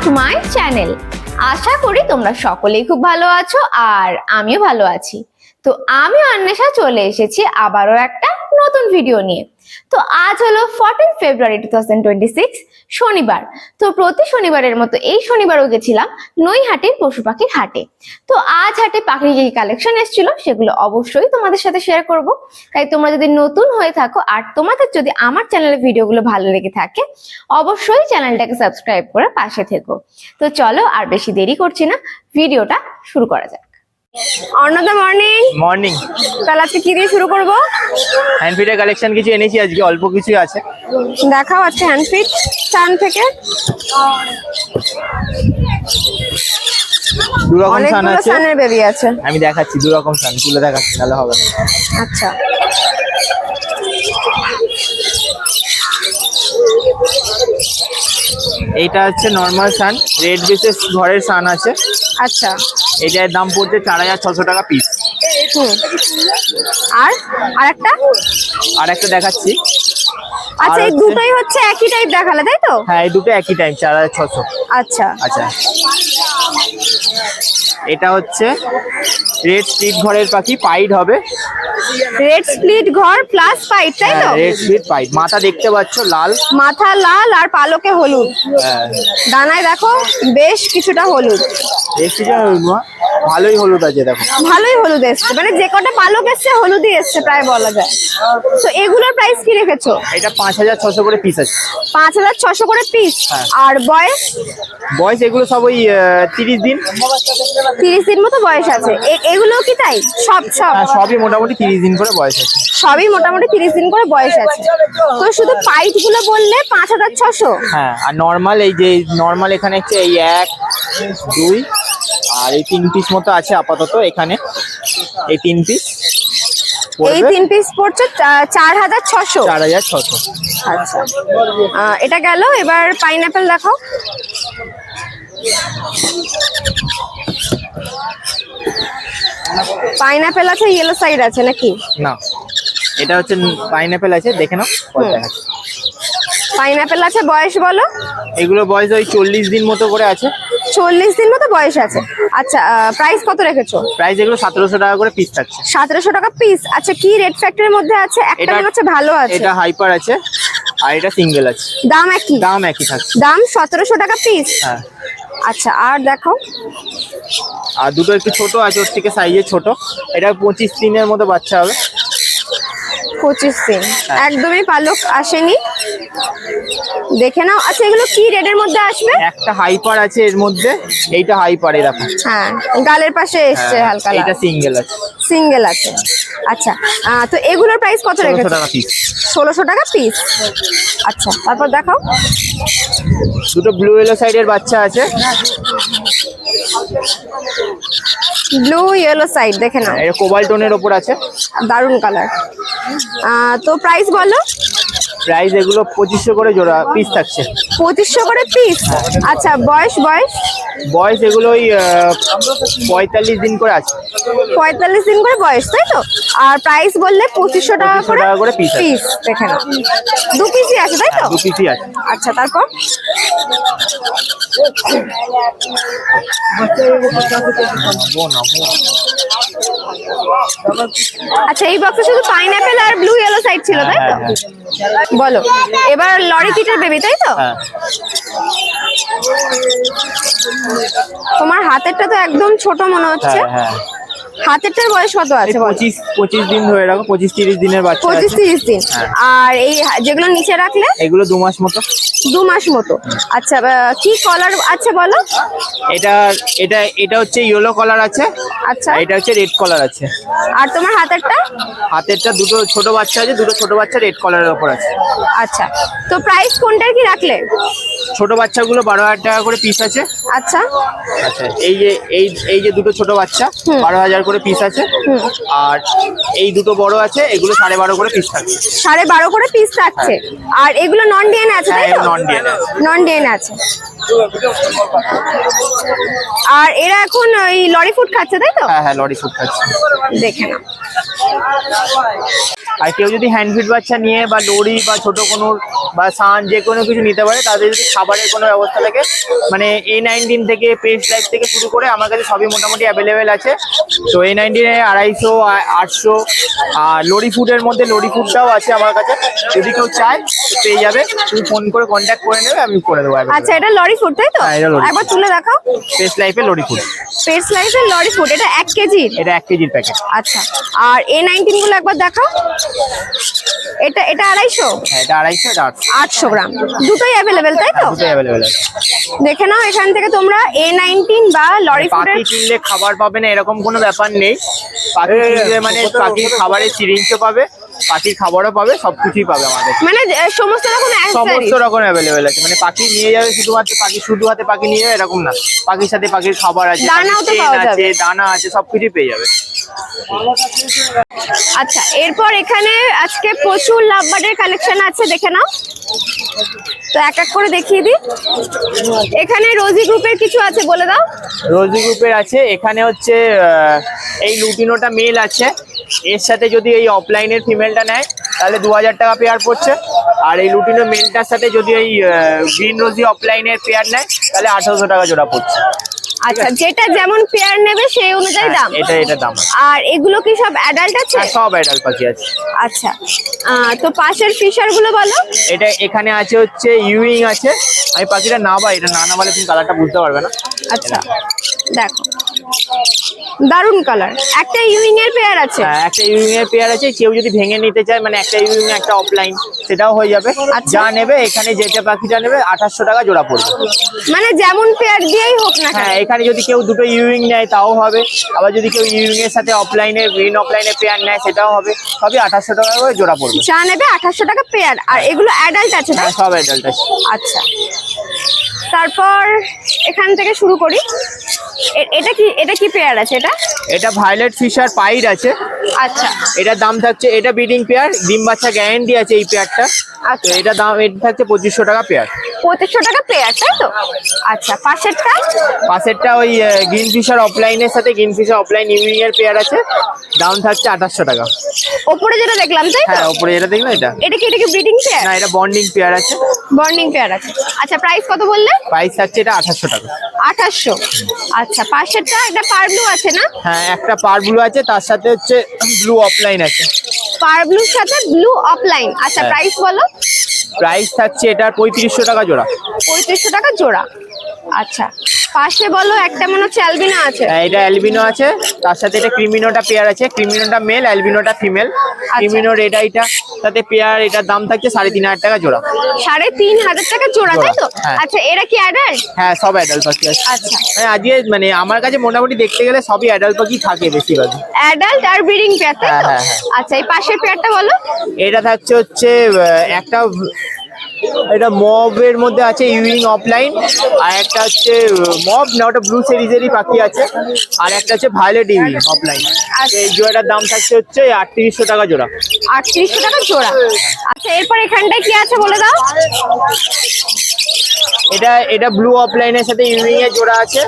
To my channel. আশা করি তোমরা সকলেই খুব ভালো আছো আর আমিও ভালো আছি। তো আমি অন্বেষা চলে এসেছি আবারও একটা নতুন ভিডিও নিয়ে। তো আজ হলো 14 ফেব্রুয়ারি 2026 শনিবার। তো প্রতি শনিবারের মতো এই শনিবারও গেছিলাম নৈহাটির পশু পাখির হাটে। তো আজ হাটে পাখির যে কালেকশন এসেছিল সেগুলো অবশ্যই তোমাদের সাথে শেয়ার করব। তাই তোমরা যদি নতুন হয়ে থাকো আর তোমাদের যদি আমার চ্যানেলের ভিডিওগুলো ভালো লেগে থাকে অবশ্যই চ্যানেলটাকে সাবস্ক্রাইব করে পাশে থেকো। তো চলো আর বেশি দেরি করছি না, ভিডিওটা শুরু করা যাক। অর্ণদা মর্নিং। মর্নিং। তাহলে আজকে কি দিয়ে শুরু করব? হ্যান্ডফিটের কালেকশন কিছু এনেছি আজকে, অল্প কিছু আছে। দেখাও আজকে হ্যান্ডফিট স্টান থেকে দু রকম সান অনেকগুলো আছে। সানের বেবি আছে। আমি দেখাচ্ছি দু রকম সান, তুলে দেখাচ্ছি নাহলে হবে না। আচ্ছা, এইটা হচ্ছে নর্মাল সান, রেড বেসেস ঘরের সান আছে। আচ্ছা, এটার দাম পড়ছে 4600 টাকা পিস। আর আরেকটা আর একটা দেখাচ্ছি। আচ্ছা, এই হচ্ছে- দুটোই হচ্ছে একই টাইপ দেখালে তাই তো? হ্যাঁ, এই দুটো একই টাইম 4600। আচ্ছা আচ্ছা, এটা হচ্ছে রেড স্ট্রিট ঘরের পাখি, পাইড হবে। রেড স্প্লিট ঘর প্লাস পাইট তাই তো? রেড স্ট্রিট পাইড, মাথা দেখতে পাচ্ছ লাল। মাথা লাল আর পালকে হলুদ, হ্যাঁ, ডানায় দেখো বেশ কিছুটা হলুদ। দেখছি যে ভালোই হলুদ আছে, দেখো ভালোই হলুদ এসছে, মানে যে কটা পালক এসছে হলুদই এসছে প্রায় বলা যায়। তো এগুলোর প্রাইস কি রেখেছো? এটা 5600 করে পিস আছে। 5600 করে পিস। হ্যাঁ। আর বয়স? বয়স এগুলো সব ওই 30 দিন। 30 দিন মতো বয়স আছে। এগুলো কি তাই? সব হ্যাঁ, সবই মোটামুটি 30 দিন করে বয়স আছে। সবই মোটামুটি 30 দিন করে বয়স আছে। তো শুধু পাইট গুলো বললে 5600। হ্যাঁ, আর নর্মাল এই যে নর্মাল এখানে হচ্ছে এই 1 2 আর এই 3 পিস মতো আছে আপাতত এখানে। এই 3 পিস এই 3 পিস পড়ছে 4600। 4600। আচ্ছা, এটা গেল। এবার পাইনাপেল দেখাও। পাইনাপেল আছে, ইয়েলো সাইড আছে নাকি? না, এটা হচ্ছে পাইনাপেল আছে, দেখে নাও। দেখাচ্ছি। পাইনাপেল আছে, বয়স বলো? এগুলো বয়স ওই 40 দিন মতো করে আছে। 40 দিন মতো বয়স আছে। আচ্ছা, প্রাইস কত রেখেছো? প্রাইস এগুলো 1700 টাকা করে পিস থাকছে। 1700 টাকা পিস। আচ্ছা, কি রেড ফ্যাক্টরের মধ্যে আছে? একটা এটা- মনে হচ্ছে ভালো আছে। এটা হাইপার আছে আর এটা সিঙ্গেল আছে। দাম একই? দাম একই থাকছে। দাম 1700 টাকা পিস। হ্যাঁ, আচ্ছা, আর দেখো। আর দুটো একটু ছোট আছে, ওর থেকে সাইজে ছোট। এটা 25 দিনের মতো বাচ্চা হবে। 25 দিন। হ্যাঁ। একদমই পালক আসেনি, দেখে নাও। আচ্ছা, এগুলো কি রেডের মধ্যে আসবে? একটা হাইপার আছে এর মধ্যে, এইটা হাইপার এরকম। হ্যাঁ, গালের পাশে এসছে হালকা লাল। এটা সিঙ্গেল আছে। সিঙ্গেল আছে। আচ্ছা, তো এগুলোর প্রাইস কত 1600 রেখেছো? টাকা পিস। 1600 টাকা পিস। আচ্ছা, তারপর দেখাও। দুটো ব্লু ইয়েলো সাইডের বাচ্চা আছে। ব্লু ইয়েলো সাইড, দেখে নাও, এটা কোবাল্টনের ওপর আছে। দারুন কালার। তো প্রাইস বলো? প্রাইস এগুলো 2500 করে জোড়া পিস থাকছে। 2500 করে পিস। আচ্ছা, বয়স? বয়স এগুলো ওই 45 দিন করে আছে। 45 দিন করে বয়স তাই তো? আর প্রাইস বললে 2500 টাকা 2500 টাকা করে পিস আছে। পিস, দেখে নাও। 2 পিসই আছে তাই তো? 2 পিসই আছে। আচ্ছা, তারপর? আচ্ছা, এই বক্সে শুধু পাইনাপেল আর ব্লু ইয়েলো সাইড ছিল তাই তো? বলো, এবার লরি কিটের বেবি তাই তো? হ্যাঁ, তোমার হাতেরটা তো একদম ছোট মনে হচ্ছে। হ্যাঁ, হ্যাঁ। হাতেরটার বয়স কত এই আছে বলো? 25 দিন ধরে রাখো, 25-30 দিনের বাচ্চা আছে। 25-30 দিন। হ্যাঁ। আর এই যেগুলো নিচে রাখলে? এগুলো 2 মাস মতো। 2 মাস মতো। আচ্ছা, কি কলার আছে বলো? এটা এটা এটা হচ্ছে ইয়েলো কলার আছে। আচ্ছা, আর এটা হচ্ছে রেড কলার আছে। আর তোমার হাতেরটা? হাতেরটা দুটো ছোট বাচ্চা আছে, দুটো ছোট বাচ্চা রেড কলারের ওপর আছে। আচ্ছা, তো প্রাইস কোনটার কি রাখলে? ছোট বাচ্চাগুলো 12000 টাকা করে পিস আছে। আচ্ছা, আচ্ছা, এই যে দুটো ছোট বাচ্চা 12000 করে পিস আছে। আর এই দুটো বড় আছে, এগুলো 12.5 করে পিস থাকছে। 12.5 করে পিস থাকছে। আর এগুলো নন ডিএনএ আছে তাই তো? Non DNA. নন ডিএনএ আছে। আর এরা এখন ওই লরি ফুড খাচ্ছে তাই তো? হ্যাঁ হ্যাঁ, লরি ফুড খাচ্ছে। দেখে না। আর কেউ যদি হ্যান্ডফিড বাচ্চা নিয়ে বা লরি বা ছোট কোনো বা সান যে কোনো কিছু নিতে পারে, তাদের যদি খাবারের কোনো ব্যবস্থা থাকে, মানে A19 থেকে পেস্ট লাইফ থেকে শুরু করে আমার কাছে সবই মোটামুটি অ্যাভেলেবেল আছে। তো A19 250, 800, আর লরি ফুডের মধ্যে লরি ফুডটাও আছে আমার কাছে। যদি কেউ চায় তো পেয়ে যাবে, তুমি ফোন করে কন্ট্যাক্ট করে নেবে, আমি করে দেবো। আচ্ছা, এটা লরি ফুড তাই তো? হ্যাঁ, এটা লরি একবার তুলে দেখাও। পেস্ট লাইফের লরি ফুড। পেস্ট লাইফের লরি ফুড, এটা 1 কেজি? এটা 1 কেজির প্যাকেট। আচ্ছা, আর A19 গুলো একবার দেখাও। এটা 250? হ্যাঁ, এটা 250, এটা 800 গ্রাম। দুটোই অ্যাভেলেবেল তাই তো? দুটোই অ্যাভেলেবেল আছে। দেখে নাও, এখান থেকে তোমরা A19 বা লরি ফুডের পাখি কিনলে খাবার পাবে না এরকম কোনো ব্যাপার নেই। পাখি কিনলে মানে পাখির খাবারের সিরিঞ্জও পাবে, পাখির খাবারও পাবে, সবকিছুই পাবে আমাদের। মানে সমস্ত রকম সমস্ত রকম অ্যাভেলেবেল আছে। মানে পাখি নিয়ে যাবে শুধুমাত্র, পাখি শুধু হাতে পাখি নিয়ে যাবে এরকম না, পাখির সাথে পাখির খাবার আছে, দানাও তো চেন পাওয়া যাবে। আছে, দানা আছে, সবকিছুই পেয়ে যাবে। আচ্ছা, এরপর এখানে আজকে প্রচুর লাভবার্ডের কালেকশন আছে, দেখে নাও। তো এক এক করে দেখিয়ে দিই। এখানে রোজি গ্রুপের কিছু আছে, বলে দাও। রোজি গ্রুপের আছে, এখানে হচ্ছে এই লুটিনোটা মেল আছে, এর সাথে যদি এই অফলাইনের ফিমেলটা নেয় তাহলে 2000 টাকা পেয়ার পড়ছে। আর এই লুটিনো মেলটার সাথে যদি এই গ্রিন রোজি অফলাইনের পেয়ার নেয় তাহলে 1800 টাকা জোড়া পড়ছে। আচ্ছা, যেটা যেমন পেয়ার নেবে সেই অনুযায়ী দাম। এটা দাম আছে। আর এগুলো কি সব অ্যাডাল্ট আছে? হ্যাঁ, সব অ্যাডাল্ট পাখি আছে। আচ্ছা, তো পাশের ফিশার গুলো বলো। এটা এখানে আছে হচ্ছে ইউইং আছে। আমি পাখিটা না বা এটা না বলে তুমি কালারটা বুঝতে পারবে না। আচ্ছা, দেখো দারুন কালার। একটা ইউইং এর পেয়ার আছে? হ্যাঁ, একটা ইউইং এর পেয়ার আছে। কেউ যদি ভেঙে নিতে চায়, মানে একটা ইউইং একটা অফলাইন, সেটাও হয়ে যাবে। আচ্ছা। যা নেবে এখানে, যেটা পাখিটা নেবে 2800 টাকা জোড়া পড়বে। মানে যেমন পেয়ার দিয়েই হোক না কেন? হ্যাঁ, এখানে যদি কেউ দুটো ইউইং নেয় তাও হবে, আবার যদি কেউ ইউইং এর সাথে অফলাইনের গ্রিন অফলাইনের পেয়ার নেয় সেটাও হবে। সবই 2800 টাকা করে জোড়া পড়বে। যা নেবে 2800 টাকা পেয়ার। আর এগুলো অ্যাডাল্ট আছে না? হ্যাঁ, সব অ্যাডাল্ট আছে। আচ্ছা, তারপর এখান থেকে শুরু করি। এটা কি পেয়ার আছে? এটা ভায়োলেট ফিশার পাইড আছে। আচ্ছা, এটার দাম থাকছে, এটা ব্রিডিং পেয়ার, ডিম বাচ্চা গ্যারান্টি আছে এই পেয়ারটা। তো আচ্ছা, এটা দাম, এটা থাকছে 2500 টাকা পেয়ার। 2500 টাকা পেয়ার তাই তো? আচ্ছা, পাশেরটা ওই গ্রিন ফিশার অফলাইনের সাথে গ্রিন ফিশার অফলাইন ইউইং এর পেয়ার আছে, দাম থাকছে 2800 টাকা। ওপরে যেটা দেখলাম তাই তো? হ্যাঁ, উপরে যেটা দেখলে এটা কি ব্রিডিং পেয়ার? না, এটা বন্ডিং পেয়ার আছে। বন্ডিং পেয়ার আছে। আচ্ছা, প্রাইস কত বললে? প্রাইস থাকছে এটা 2800 টাকা। 2800। আচ্ছা, পাশেরটা একটা পার ব্লু আছে না? হ্যাঁ, একটা পার ব্লু আছে, তার সাথে হচ্ছে ব্লু অফলাইন আছে। পার ব্লুর সাথে ব্লু অফলাইন। আচ্ছা, হ্যাঁ। প্রাইস বলো। প্রাইস থাকছে এটার 3500 টাকা জোড়া। 3500 টাকা জোড়া। আচ্ছা, পাশে বলো একটা মনে হচ্ছে অ্যালবিনো আছে। হ্যাঁ, এটা অ্যালবিনো আছে, তার সাথে এটা ক্রিমিনোটা পেয়ার আছে। ক্রিমিনোটা মেল, অ্যালবিনোটা ফিমেল। ক্রিমিনোর এটা সাথে পেয়ার, এটার দাম থাকছে 3500 টাকা জোড়া। 3500 টাকা জোড়া তাই তো? হ্যাঁ। আচ্ছা, এরা কি অ্যাডাল্ট? হ্যাঁ, সব অ্যাডাল্ট পাখি আছে। আচ্ছা, মানে আজকে মানে আমার কাছে মোটামুটি দেখতে গেলে সবই অ্যাডাল্ট পাখি থাকে বেশিরভাগ। অ্যাডাল্ট আর ব্রিডিং পেয়ার তাই হ্যাঁ, তো? হ্যাঁ, হ্যাঁ। আচ্ছা, এই পাশের পেয়ারটা বলো। এটা থাকছে হচ্ছে একটা, এটা মবের মধ্যে আছে ইউইং অফলাইন, আর একটা হচ্ছে মব না, ওটা ব্লু সিরিজেরই পাখি আছে, আর একটা হচ্ছে ভায়োলেট ইউইং অফলাইন। এই জোড়াটার দাম থাকছে হচ্ছে 3800 টাকা জোড়া। 3800 টাকা জোড়া। আচ্ছা, এরপর এখানটায় কি আছে বলে দাও। এটা ব্লু অফলাইনের সাথে ইউইং এর জোড়া আছে।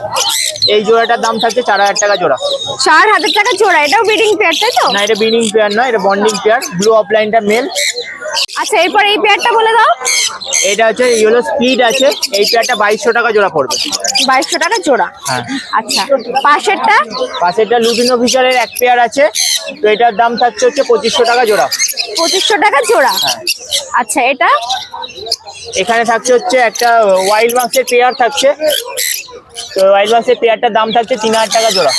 এই জোড়াটার দাম থাকছে 4000 টাকা জোড়া। 4000 টাকা জোড়া। এটাও ব্রিডিং পেয়ার তাই তো? না, এটা ব্রিডিং পেয়ার নয়, এটা বন্ডিং পেয়ার। ব্লু অফলাইনটা মেল। আচ্ছা, এরপর এই পেয়ারটা বলে দাও। এটা হচ্ছে ইয়েলো স্পিড আছে, এই পেয়ারটা 2200 টাকা জোড়া পড়বে। 2200 টাকা জোড়া। হ্যাঁ। আচ্ছা, পাশেরটা লুটিনো ফিশারের এক পেয়ার আছে, তো এটার দাম থাকছে হচ্ছে 2500 টাকা জোড়া। 2500 টাকা জোড়া। হ্যাঁ। আচ্ছা, এটা এখানে থাকছে হচ্ছে একটা ওয়াইল্ড বাক্সের পেয়ার থাকছে, তো ওয়াইল্ড বাক্সের পেয়ারটার দাম থাকছে 3000 টাকা জোড়া।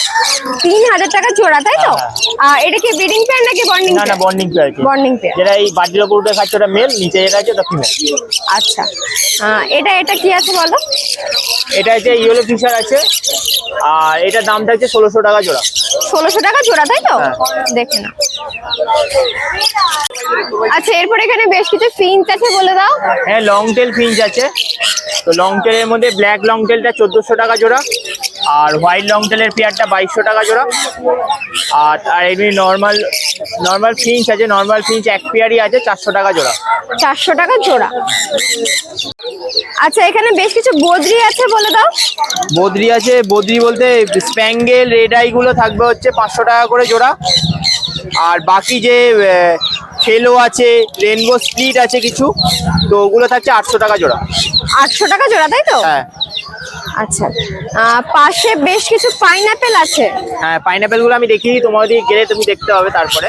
3000 টাকা জোড়া তাই তো? আর এটা কি ব্রিডিং পেয়ার নাকি বন্ডিং? না, বন্ডিং পেয়ার। Bonding pair. যেটা এই বাটির উপর উঠে খাচ্ছে ওটা মেল, নিচে যেটা আছে ওটা ফিমেল। আচ্ছা, এটা কি আছে বলো। এটা হচ্ছে ইয়েলো ফিশার আছে, আর এটার দাম থাকছে 1600 টাকা জোড়া। 1600 টাকা জোড়া তাই তো? হ্যাঁ। দেখে না। আচ্ছা, এরপর এখানে বেশ কিছু ফিঞ্চ আছে, বলে দাও। হ্যাঁ, লং টেল ফিঞ্চ আছে। তো লং টেলের মধ্যে ব্ল্যাক লং টেলটা 1400 টাকা জোড়া, আর হোয়াইট লং টেলের পেয়ারটা 2200 টাকা জোড়া, আর এমনি নর্মাল নর্মাল ফিঞ্চ আছে, নর্মাল ফিঞ্চ এক পেয়ারই আছে, 400 টাকা জোড়া। 400 টাকা জোড়া। আচ্ছা এখানে বেশ কিছু বদ্রি আছে, বলে দাও। বদ্রি আছে, বদ্রি বলতে স্প্যাঙ্গেল রেড আই গুলো থাকবে হচ্ছে 500 টাকা করে জোড়া। আর বাকি যে ফেলো আছে, রেনবো স্প্লিট আছে কিছু, তো ওগুলো থাকছে 800 টাকা জোড়া। 800 টাকা জোড়া, তাই তো? হ্যাঁ আচ্ছা পাশে বেশ কিছু পাইনাপেল আছে। হ্যাঁ, পাইনাপেল গুলো আমি দেখি, তোমার ওদিকে গেলে তুমি দেখতে হবে তারপরে।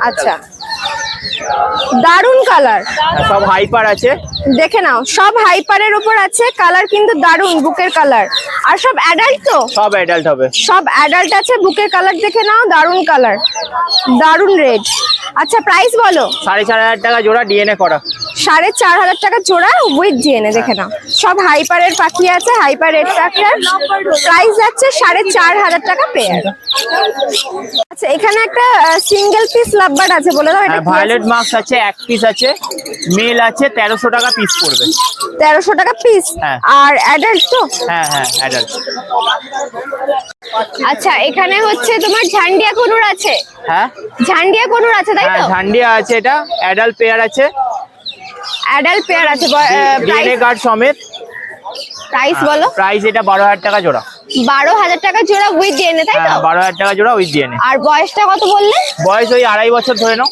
আচ্ছা দারুন কালার, সব হাইপার আছে, দেখে নাও সব হাইপারের উপর আছে। কালার কিন্তু দারুন, বুকের কালার। আর সব অ্যাডাল্ট তো? সব অ্যাডাল্ট হবে। সব অ্যাডাল্ট আছে, বুকের কালার দেখে নাও, দারুন কালার, দারুন রেড। আচ্ছা প্রাইস বলো। 4500 টাকা জোড়া, ডিএনএ করা। 4500 টাকা জোড়া উইথ ডিএনএ, দেখে নাও সব হাইপারের পাখি আছে, হাইপার রেড পাখির। প্রাইস যাচ্ছে 4500 টাকা পেয়ার। আচ্ছা এখানে একটা সিঙ্গেল পিস লাভবার্ড আছে, বলে দাও এটা কি আছে? ভায়োলেট মার্কস আছে, এক পিস আছে, মেল আছে, 1300 টাকা পিস পড়বে। 1300 টাকা পিস। হ্যাঁ। আর অ্যাডাল্ট তো? হ্যাঁ হ্যাঁ অ্যাডাল্ট। আচ্ছা এখানে হচ্ছে তোমার ঝান্ডিয়া কনুর আছে। হ্যাঁ ঝান্ডিয়া কনুর আছে, তাই হ্যাঁ তো? ঝান্ডিয়া আছে, এটা অ্যাডাল্ট পেয়ার আছে, অ্যাডাল্ট পেয়ার আছে। ডিএনএ কার্ড সমেত। প্রাইস বলো। প্রাইস এটা 12000 টাকা জোড়া। 12000 টাকা জোড়া উইথ ডিএনএ, তাই তো? 12000 টাকা জোড়া উইথ ডিএনএ। আর বয়সটা কত বললে? বয়স ওই 2.5 বছর ধরে নাও।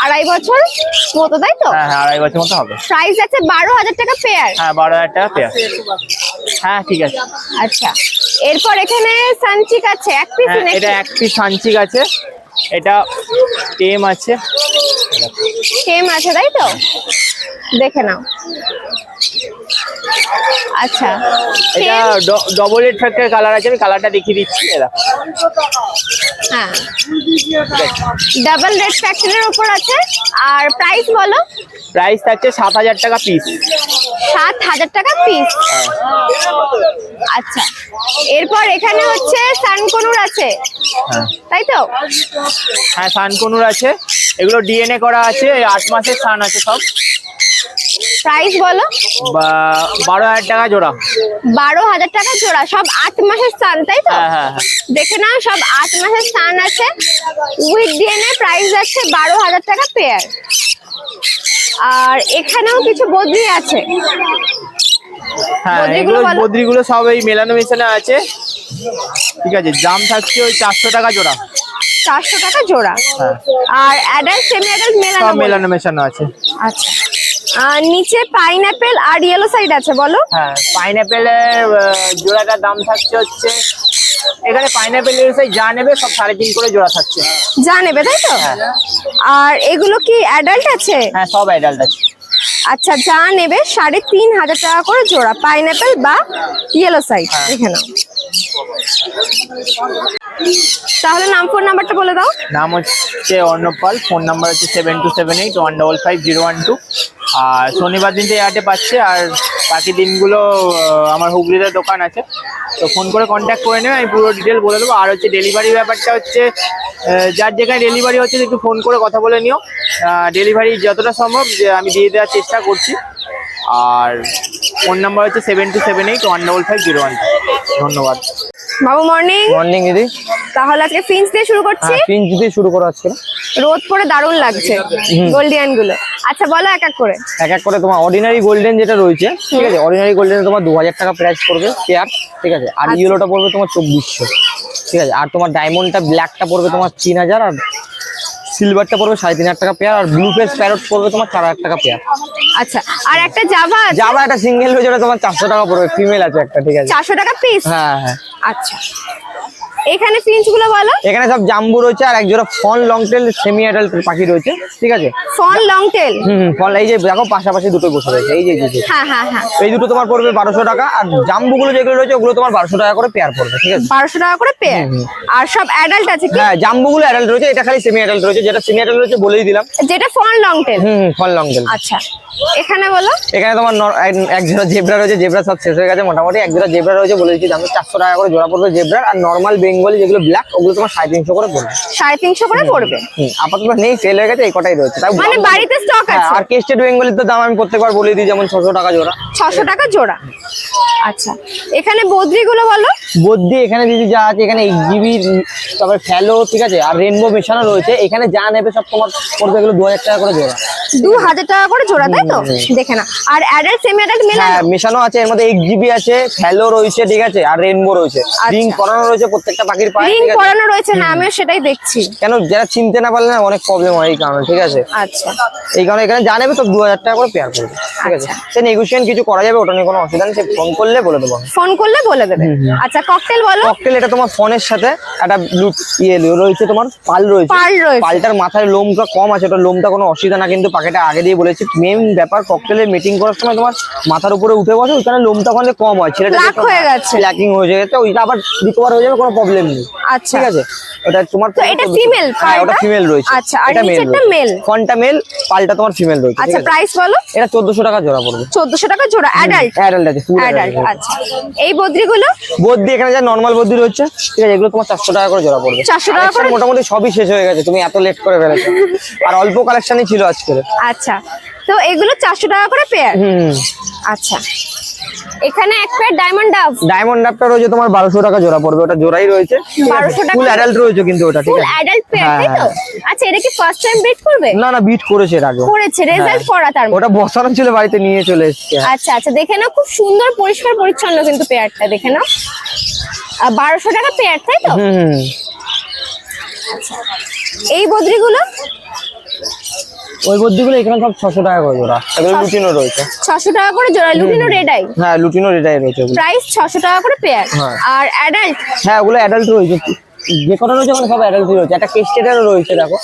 2.5 বছর মতো, তাই তো? হ্যাঁ হ্যাঁ 2.5 বছর মতো হবে। প্রাইস আছে 12000 টাকা পেয়ার। হ্যাঁ 12000 টাকা পেয়ার। হ্যাঁ ঠিক আছে। আচ্ছা এরপর এখানে সানচিক আছে, এক পিস হ্যাঁ এটা এক পিস সানচিক আছে, এটা টেম আছে। সেম আছে, তাই তো? দেখে নাও। আচ্ছা এটা ডবল রেড ফ্যাক্টর কালার আছে, আমি কালারটা দেখিয়ে দিচ্ছি। এরা হ্যাঁ ডাবল রেড ফ্যাক্টরের উপর আছে। আর প্রাইস বলো। প্রাইস থাকছে 7000 টাকা পিস। 7000 টাকা পিস। আচ্ছা এরপর এখানে হচ্ছে সানকনুর আছে, তাই তো? হ্যাঁ সানকনুর আছে, এগুলো ডিএনএ করা আছে, 8 মাসের সান আছে সব। প্রাইস বলো। 12000 টাকা জোড়া। 12000 টাকা জোড়া, সব 8 মাসের সান, তাই তো? হ্যাঁ হ্যাঁ হ্যাঁ দেখে নাও সব 8 মাসের সান আছে উইথ ডিএনএ। প্রাইস আছে 12000 টাকা পেয়ার। আর এখানেও কিছু বদ্রি আছে। হ্যাঁ বদ্রিগুলো এগুলো বলো। বদ্রিগুলো সব এই মেলানো মেশানো আছে, ঠিক আছে। দাম থাকছে ওই 400 টাকা জোড়া। 400 টাকা জোড়া। হ্যাঁ আর অ্যাডাল্ট সেমি অ্যাডাল্ট মেলানো সব বলো। মেলানো মেশানো আছে। আচ্ছা আর নিচে পাইনাপেল আর ইয়েলো সাইড আছে, বলো। হ্যাঁ পাইনাপেলের জোড়াটার দাম থাকছে হচ্ছে, এখানে পাইনাপেলের সাইজ যা নেবে সব 3.5 করে জোড়া থাকছে। যা নেবে, তাই তো? হ্যাঁ আর এগুলো কি অ্যাডাল্ট আছে? হ্যাঁ সব অ্যাডাল্ট আছে। আচ্ছা যা নেবে 3500 টাকা করে জোড়া, পাইনাপেল বা ইয়েলো সাইড। দেখে নাও। তাহলে নাম ফোন নাম্বারটা বলে দাও। নাম হচ্ছে অর্ণব পাল, ফোন নাম্বার হচ্ছে 7278155012। আর শনিবার দিন থেকে হাটে পাচ্ছে, আর বাকি দিনগুলো আমার হুগলিতে দোকান আছে, তো ফোন করে কন্ট্যাক্ট করে নেবে, আমি পুরো ডিটেল বলে দেবো। আর হচ্ছে ডেলিভারি ব্যাপারটা হচ্ছে, যার যেখানে ডেলিভারি হচ্ছে একটু ফোন করে কথা বলে নিও। ডেলিভারি যতটা সম্ভব আমি দিয়ে দেওয়ার চেষ্টা করছি। আর ফোন নাম্বার হচ্ছে 7278155012। ধন্যবাদ। বাবু মর্নিং। মর্নিং দিদি। তাহলে আজকে ফিঞ্চ দিয়ে শুরু করছি। হ্যাঁ পিঞ্চ দিয়ে শুরু করা আজকে। রোদ পরে দারুণ লাগছে গোল্ডিয়ান গুলো। আচ্ছা বলো এক এক করে। এক এক করে তোমার অর্ডিনারি গোল্ডেন যেটা রয়েছে, ঠিক আছে, অর্ডিনারি গোল্ডেন তোমার 2000 টাকা প্রাইস পড়বে পেয়ার, ঠিক আছে। আর ইয়েলোটা পড়বে তোমার 2400, ঠিক আছে। আর তোমার ডায়মন্ডটা ব্ল্যাকটা পড়বে তোমার 3000, আর সিলভারটা পড়বে 3500 টাকা পেয়ার, আর ব্লু ফেস প্যারট পড়বে তোমার 4000 টাকা পেয়ার। আচ্ছা আর একটা জাভা আছে। জাভা একটা সিঙ্গেল রয়েছে, ওটা তোমার 400 টাকা পড়বে, ফিমেল আছে একটা, ঠিক আছে। 400 টাকা পিস। হ্যাঁ হ্যাঁ। আচ্ছা এখানে ফিঞ্চ গুলো বলো। এখানে সব জাম্বু রয়েছে, আর এক জোড়া fawn long tail semi adult পাখি রয়েছে, ঠিক আছে। Von long tail. ফন, এই যে দেখো পাশাপাশি দুটো বসে রয়েছে, এই যে দুটো। হ্যাঁ হ্যাঁ হ্যাঁ। এই দুটো তোমার পড়বে 1200 টাকা, আর জাম্বুগুলো যেগুলো রয়েছে ওগুলো তোমার 1200 টাকা করে পেয়ার পড়বে, ঠিক আছে। 1200 টাকা করে পেয়ার। আর সব অ্যাডাল্ট আছে কি? হ্যাঁ জাম্বুগুলো অ্যাডাল্ট রয়েছে, এটা খালি সেমি অ্যাডাল্ট রয়েছে, যেটা সেমি অ্যাডাল্ট রয়েছে বলেই দিলাম। যেটা fawn long tail. Fawn long tail. আচ্ছা এখানে বলো। এখানে তোমার এক জোড়া জেব্রা রয়েছে, জেব্রা সব শেষ হয়ে গেছে মোটামুটি। এক জোড়া জেব্রা রয়েছে, বলে দিচ্ছি দাম 400 টাকা করে জোড়া পড়বে জেব্রার। আর নর্মাল বেঙ্গলি যেগুলো ব্ল্যাক ওগুলো তোমার 350 করে পড়বে। 350 করে পড়বে। আপাতত নেই, সেল হয়ে গেছে, এই কটাই রয়েছে। তাও মানে বাড়িতে স্টক আছে। আর কেস্টেড বেঙ্গলির তো দাম আমি প্রত্যেকবার বলে দিই, যেমন 600 টাকা জোড়া। 600 টাকা জোড়া। আচ্ছা, এখানে বদ্রি গুলো বলো। বদ্রি এখানে দিদি যা আছে, এখানে 8 জিবি, তারপরে ফ্যালো, ঠিক আছে, আর রেনবো মেশানো রয়েছে। এখানে যা নেবে সব তোমার পড়বে এগুলো 2000 টাকা করে জোড়া। 2000 টাকা করে জোড়া, তাই তো? দেখে না। আর অ্যাডাল্ট সেমি অ্যাডাল্ট হ্যাঁ মেশানো আছে, এর মধ্যে 8 জিবি আছে, ফ্যালো রয়েছে, ঠিক আছে, আর রেনবো রয়েছে। রিং করানো রয়েছে প্রত্যেকটা পাখির পায়ে, রিং ঠিক আছে। করানো রয়েছে, হ্যাঁ আমিও সেটাই দেখছি। কেন যারা চিনতে না পারলে না অনেক প্রবলেম হয় এই কারণে, ঠিক আছে। আচ্ছা, এই কারণে এখানে যা নেবে তো 2000 টাকা করে পেয়ার করবে, ঠিক আছে। সে নেগোশিয়েশন কিছু করা যাবে, ওটা নিয়ে কোনো অসুবিধা নেই। সে ফোন করলে বলে দেবো। ফোন করলে বলে দেবে। আচ্ছা, ককটেল বলো। ককটেল এটা তোমার ফোনের সাথে একটা রয়েছে, তোমার পাল রয়েছে। পাল রয়েছে। পালটার মাথায় লোমটা কম আছে, ওটা লোমটা কোনো অসুবিধা না, কিন্তু পাখিটা আগে দিয়ে বলেছি মেন ব্যাপার ককটেলের মিটিং করার সময় তোমার মাথার উপরে উঠে বসে, ওইখানে লোমটা ওখানে কম হয়, ছেলেটা ব্ল্যাক হয়ে গেছে, ব্ল্যাকিং হয়ে গেছে, ওইটা আবার রিকভার হয়ে যাবে, কোনো প্রবলেম নেই। আচ্ছা, ঠিক আছে। ওটা তোমার তো এটা ফিমেল, হ্যাঁ ওটা ফিমেল রয়েছে। আচ্ছা, আর নিচেরটা মেল। ফোনটা মেল, পালটা তোমার ফিমেল রয়েছে। আচ্ছা, প্রাইস বলো। এটা 1400 টাকা জোড়া পড়বে। 1400 টাকা জোড়া, অ্যাডাল্ট। অ্যাডাল্ট আছে, ফুল অ্যাডাল্ট। আচ্ছা, এই বদ্রিগুলো। বদ্রি এখানে যা নরমাল বদ্রি রয়েছে, ঠিক আছে, এগুলো তোমার 400 টাকা করে জোড়া পড়বে। 400 টাকা করে। মোটামুটি সবই শেষ হয়ে গেছে, তুমি এত লেট করে ফেলেছো। আর অল্প কালেকশনই ছিল আজকে। আচ্ছা, তো এগুলো 400 টাকা করে পেয়ার। আচ্ছা, এখানে এক পেয়ার ডায়মন্ড ডাব। ডায়মন্ড ডাবটা রয়েছে তোমার 1200 টাকা জোড়া পড়বে, ওটা জোড়াই রয়েছে। 1200 টাকা। ফুল অ্যাডাল্ট রয়েছে কিন্তু ওটা, ঠিক ফুল আছে। অ্যাডাল্ট পেয়ার, তাই তো? হ্যাঁ। আচ্ছা, এটা কি ফার্স্ট টাইম ব্রিড করবে? না না, বিট করেছে এর আগে। করেছে, রেজাল্ট করা তার মানে। ওটা বসানো ছিল, বাড়িতে নিয়ে চলে এসেছে। আচ্ছা আচ্ছা, দেখে নাও, খুব সুন্দর পরিষ্কার পরিচ্ছন্ন কিন্তু পেয়ারটা, দেখে নাও। 1200 টাকা পেয়ার, তাই তো? এই বদ্রিগুলো। ওই বদ্রিগুলো এখানে সব 600 টাকা করে জোড়া। এগুলো লুটিনো রয়েছে। 600 টাকা করে জোড়া, লুটিনো রেড আই। হ্যাঁ লুটিনো রেডাই রয়েছে। প্রাইস 600 টাকা করে পেয়ার। হ্যাঁ। আর অ্যাডাল্ট। হ্যাঁ ওগুলো অ্যাডাল্ট রয়েছে, যে কটা রয়েছে ওখানে সব অ্যাডাল্ট রয়েছে। একটা কেস্টেডারও রয়েছে, দেখো।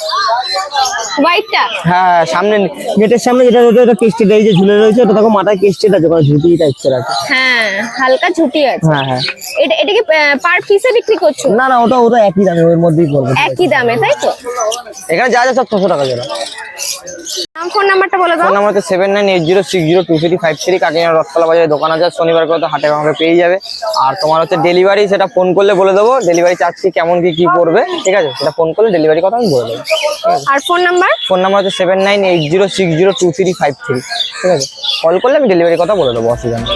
হোয়াইটটা। হ্যাঁ সামনে নেটের সামনে যেটা রয়েছে ওটা কেস্টেড, এই যে ঝুলে রয়েছে ওটা দেখো, মাথায় কেস্টেড আছে, কোনো ঝুটি টাইপের আছে। হ্যাঁ, হালকা ঝুটি আছে। হ্যাঁ হ্যাঁ। এটা কি পার পিসে বিক্রি করছো? না না, ওটা ওটা একই দামে, ওর মধ্যেই পড়বে। একই দামে, তাই তো? এখানে যা যা সব 600 টাকা জোড়া। নাম, ফোন নাম্বারটা বলে দাও। ফোন নাম্বার হচ্ছে 7980602353, কাকিনাড়া রথতলা বাজারে দোকান আছে। শনিবার করে তো হাটে আমাকে পেয়ে যাবে। আর তোমার হচ্ছে ডেলিভারি, সেটা ফোন করলে বলে দেবো। ডেলিভারি চার্জ কেমন কি পড়বে, ঠিক আছে, সেটা ফোন করলে ডেলিভারি কথা আমি বলে দেবো। আর ফোন নাম্বার? ফোন নাম্বার হচ্ছে 7980602353, ঠিক আছে। কল করলে আমি ডেলিভারি কথা বলে দেবো, অসুবিধা নেই।